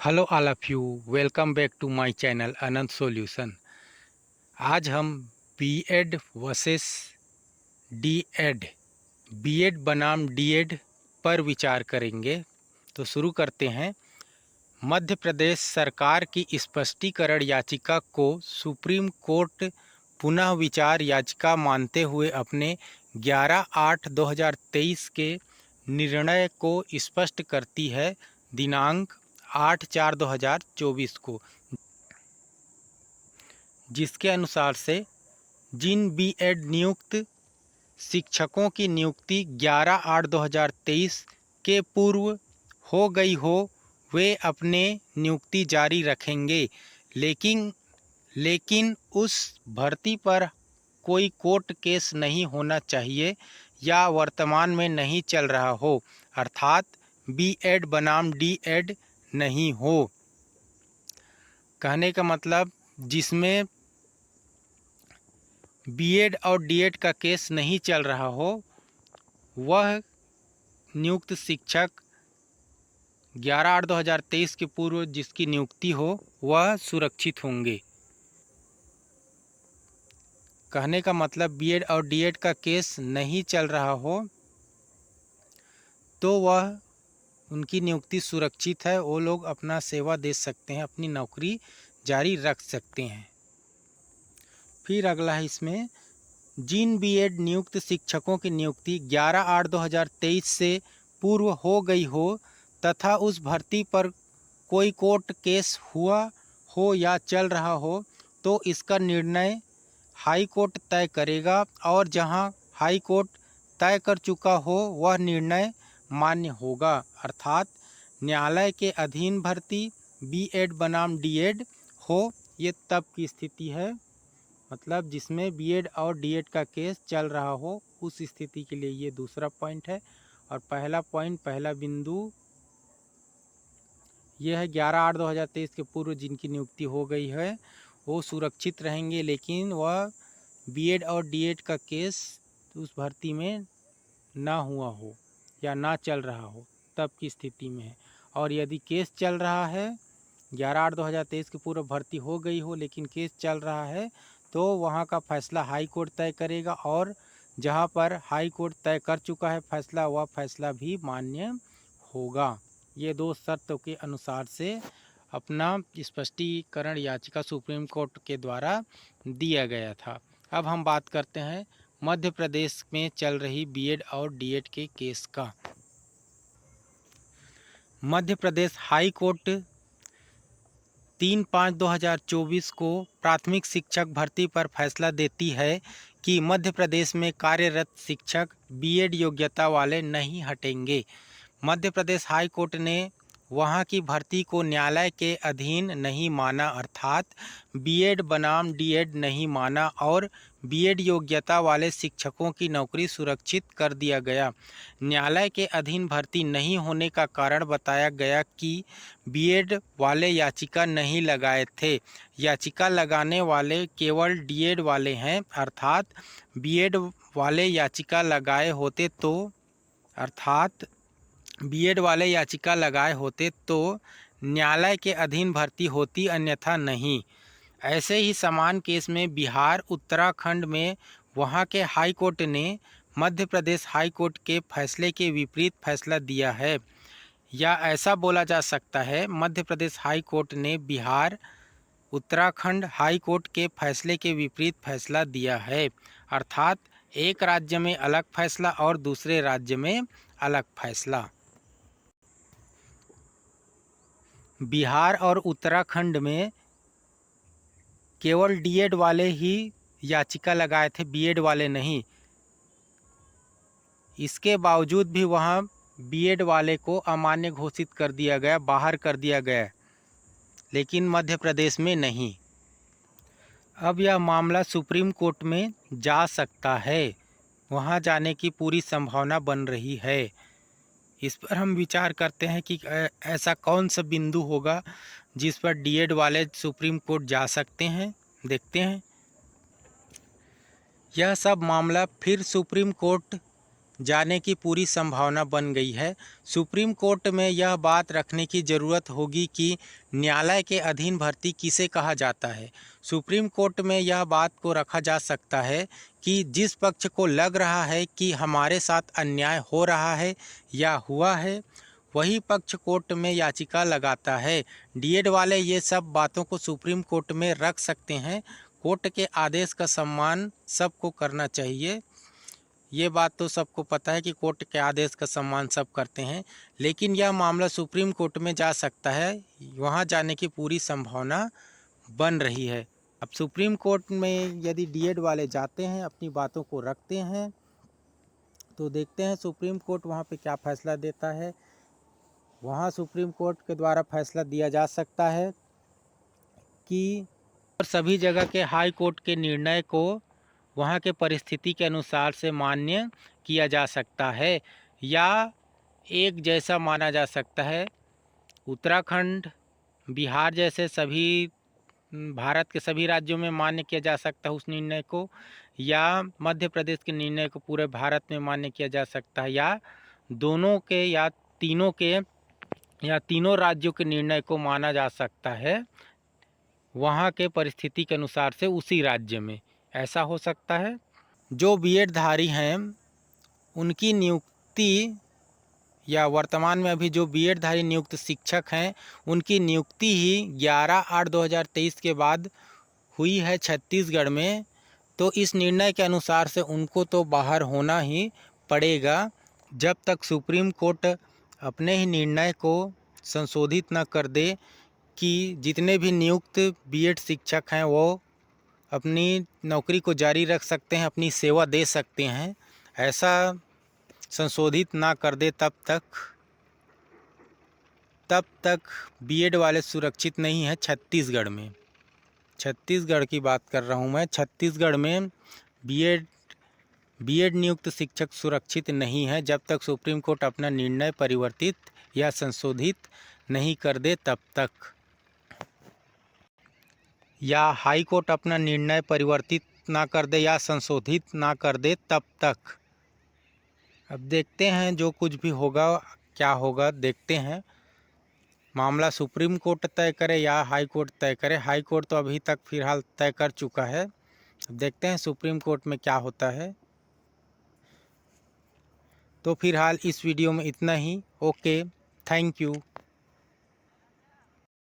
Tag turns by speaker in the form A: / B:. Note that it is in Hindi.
A: Hello all of you, welcome back to my channel Anant solution. आज हम बीएड वर्सेस डीएड, बीएड बनाम डीएड पर विचार करेंगे। तो शुरू करते हैं। मध्य प्रदेश सरकार की स्पष्टीकरण याचिका को सुप्रीम कोर्ट पुनः विचार याचिका मानते हुए अपने 11/8/2023 के निर्णय को स्पष्ट करती है। दिनांक 8/4/2024 को, जिसके अनुसार से जिन बीएड नियुक्त शिक्षकों की नियुक्ति 11/8/2023 के पूर्व हो गई हो, वे अपने नियुक्ति जारी रखेंगे, लेकिन उस भर्ती पर कोई कोर्ट केस नहीं होना चाहिए या वर्तमान में नहीं चल रहा हो, अर्थात बीएड बनाम डीएड नहीं हो। कहने का मतलब जिसमें बीएड और डीएड का केस नहीं चल रहा हो, वह नियुक्त शिक्षक 11/8/2023 के पूर्व जिसकी नियुक्ति हो वह सुरक्षित होंगे। कहने का मतलब बीएड और डीएड का केस नहीं चल रहा हो तो वह उनकी नियुक्ति सुरक्षित है, वो लोग अपना सेवा दे सकते हैं, अपनी नौकरी जारी रख सकते हैं। फिर अगला है इसमें, जिन बीएड नियुक्त शिक्षकों की नियुक्ति 11/8/2023 से पूर्व हो गई हो तथा उस भर्ती पर कोई कोर्ट केस हुआ हो या चल रहा हो, तो इसका निर्णय हाई कोर्ट तय करेगा और जहां हाई कोर्ट तय कर चुका हो वह निर्णय मान्य होगा, अर्थात न्यायालय के अधीन भर्ती बीएड बनाम डीएड हो। ये तब की स्थिति है, मतलब जिसमें बीएड और डीएड का केस चल रहा हो, उस स्थिति के लिए ये दूसरा पॉइंट है। और पहला पॉइंट, पहला बिंदु यह है 11/8/2023 के पूर्व जिनकी नियुक्ति हो गई है वो सुरक्षित रहेंगे, लेकिन वह बीएड और डीएड का केस उस भर्ती में ना हुआ हो या ना चल रहा हो, तब की स्थिति में है। और यदि केस चल रहा है, 11/8/2023 के पूर्व भर्ती हो गई हो लेकिन केस चल रहा है, तो वहाँ का फैसला हाई कोर्ट तय करेगा और जहाँ पर हाई कोर्ट तय कर चुका है फैसला, वह फैसला भी मान्य होगा। ये दो शर्तों के अनुसार से अपना स्पष्टीकरण याचिका सुप्रीम कोर्ट के द्वारा दिया गया था। अब हम बात करते हैं मध्य प्रदेश में चल रही बीएड और डीएड के केस का। मध्य प्रदेश हाई कोर्ट 3/5/2024 को प्राथमिक शिक्षक भर्ती पर फैसला देती है कि मध्य प्रदेश में कार्यरत शिक्षक बीएड योग्यता वाले नहीं हटेंगे। मध्य प्रदेश हाई कोर्ट ने वहां की भर्ती को न्यायालय के अधीन नहीं माना, अर्थात बीएड बनाम डीएड नहीं माना और बीएड योग्यता वाले शिक्षकों की नौकरी सुरक्षित कर दिया गया। न्यायालय के अधीन भर्ती नहीं होने का कारण बताया गया कि बीएड वाले याचिका नहीं लगाए थे, याचिका लगाने वाले केवल डीएड वाले हैं, अर्थात बीएड वाले याचिका लगाए होते तो न्यायालय के अधीन भर्ती होती, अन्यथा नहीं। ऐसे ही समान केस में बिहार उत्तराखंड में वहां के हाई कोर्ट ने मध्य प्रदेश हाई कोर्ट के फैसले के विपरीत फैसला दिया है, या ऐसा बोला जा सकता है मध्य प्रदेश हाई कोर्ट ने बिहार उत्तराखंड हाई कोर्ट के फैसले के विपरीत फैसला दिया है, अर्थात एक राज्य में अलग फैसला और दूसरे राज्य में अलग फैसला। बिहार और उत्तराखंड में केवल डीएड वाले ही याचिका लगाए थे, बीएड वाले नहीं। इसके बावजूद भी वहाँ बीएड वाले को अमान्य घोषित कर दिया गया, बाहर कर दिया गया, लेकिन मध्य प्रदेश में नहीं। अब यह मामला सुप्रीम कोर्ट में जा सकता है, वहाँ जाने की पूरी संभावना बन रही है। इस पर हम विचार करते हैं कि ऐसा कौन सा बिंदु होगा जिस पर डीएड वाले सुप्रीम कोर्ट जा सकते हैं। देखते हैं। यह सब मामला फिर सुप्रीम कोर्ट जाने की पूरी संभावना बन गई है। सुप्रीम कोर्ट में यह बात रखने की ज़रूरत होगी कि न्यायालय के अधीन भर्ती किसे कहा जाता है। सुप्रीम कोर्ट में यह बात को रखा जा सकता है कि जिस पक्ष को लग रहा है कि हमारे साथ अन्याय हो रहा है या हुआ है, वही पक्ष कोर्ट में याचिका लगाता है। डीएड वाले ये सब बातों को सुप्रीम कोर्ट में रख सकते हैं। कोर्ट के आदेश का सम्मान सबको करना चाहिए। ये बात तो सबको पता है कि कोर्ट के आदेश का सम्मान सब करते हैं, लेकिन यह मामला सुप्रीम कोर्ट में जा सकता है। वहाँ जाने की पूरी संभावना बन रही है। अब सुप्रीम कोर्ट में यदि डीएड वाले जाते हैं, अपनी बातों को रखते हैं, तो देखते हैं सुप्रीम कोर्ट वहाँ पे क्या फैसला देता है। वहाँ सुप्रीम कोर्ट के द्वारा फैसला दिया जा सकता है कि सभी जगह के हाई कोर्ट के निर्णय को वहाँ के परिस्थिति के अनुसार से मान्य किया जा सकता है या एक जैसा माना जा सकता है। उत्तराखंड, बिहार जैसे सभी भारत के सभी राज्यों में मान्य किया जा सकता है उस निर्णय को, या मध्य प्रदेश के निर्णय को पूरे भारत में मान्य किया जा सकता है, या दोनों के या तीनों के या तीनों राज्यों के निर्णय को माना जा सकता है वहाँ के परिस्थिति के अनुसार से उसी राज्य में। ऐसा हो सकता है। जो बीएड धारी हैं उनकी नियुक्ति, या वर्तमान में अभी जो बीएड धारी नियुक्त शिक्षक हैं उनकी नियुक्ति ही 11/8/2023 के बाद हुई है छत्तीसगढ़ में। तो इस निर्णय के अनुसार से उनको तो बाहर होना ही पड़ेगा जब तक सुप्रीम कोर्ट अपने ही निर्णय को संशोधित न कर दे कि जितने भी नियुक्त बीएड शिक्षक हैं वो अपनी नौकरी को जारी रख सकते हैं, अपनी सेवा दे सकते हैं। ऐसा संशोधित ना कर दे तब तक बीएड वाले सुरक्षित नहीं है छत्तीसगढ़ में। छत्तीसगढ़ की बात कर रहा हूँ मैं। छत्तीसगढ़ में बीएड नियुक्त शिक्षक सुरक्षित नहीं है जब तक सुप्रीम कोर्ट अपना निर्णय परिवर्तित या संशोधित नहीं कर दे तब तक, या हाई कोर्ट अपना निर्णय परिवर्तित ना कर दे या संशोधित ना कर दे तब तक। अब देखते हैं जो कुछ भी होगा, क्या होगा देखते हैं। मामला सुप्रीम कोर्ट तय करे या हाई कोर्ट तय करे। हाई कोर्ट तो अभी तक फिलहाल तय कर चुका है। अब देखते हैं सुप्रीम कोर्ट में क्या होता है। तो फिलहाल इस वीडियो में इतना ही। Okay, thank you.